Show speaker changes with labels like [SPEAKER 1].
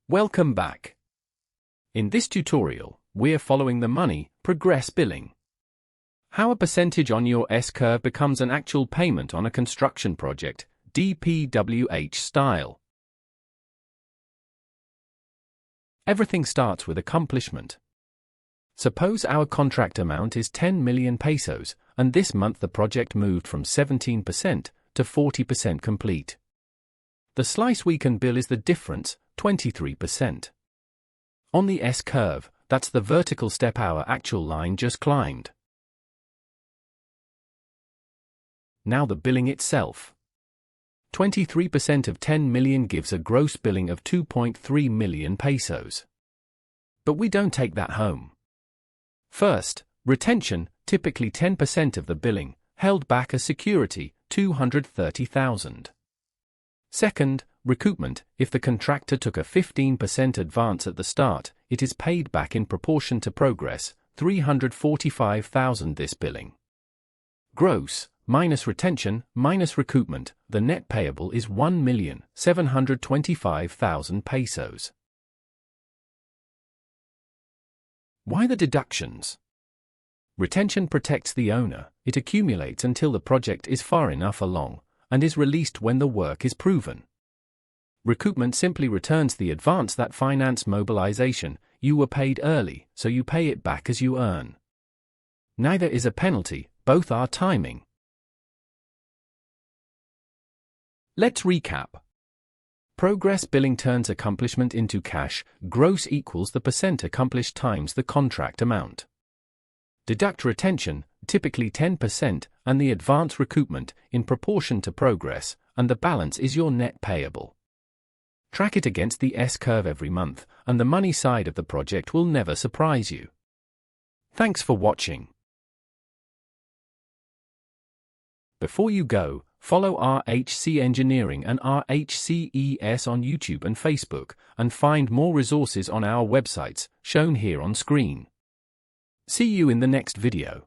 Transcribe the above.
[SPEAKER 1] Welcome back. In this tutorial, we're following the money progress billing. How a percentage on your S-curve becomes an actual payment on a construction project, DPWH-style. Everything starts with accomplishment. Suppose our contract amount is 10 million pesos, and this month the project moved from 17% to 40% complete. The slice we can bill is the difference, 23%. On the S-curve, that's the vertical step our actual line just climbed. Now the billing itself. 23% of 10 million gives a gross billing of 2.3 million pesos. But we don't take that home. First, retention, typically 10% of the billing, held back as security, 230,000. Second, recoupment, if the contractor took a 15% advance at the start, it is paid back in proportion to progress, 345,000 this billing. Gross, minus retention, minus recoupment, the net payable is 1,725,000 pesos. Why the deductions? Retention protects the owner, it accumulates until the project is far enough along, and is released when the work is proven. Recoupment simply returns the advance that finance mobilization. You were paid early, so you pay it back as you earn. Neither is a penalty, both are timing. Let's recap. Progress billing turns accomplishment into cash, gross equals the percent accomplished times the contract amount. Deduct retention, typically 10%, and the advance recoupment, in proportion to progress, and the balance is your net payable. Track it against the S-curve every month, and the money side of the project will never surprise you. Thanks for watching. Before you go, follow RHC Engineering and RHCES on YouTube and Facebook, and find more resources on our websites, shown here on screen. See you in the next video.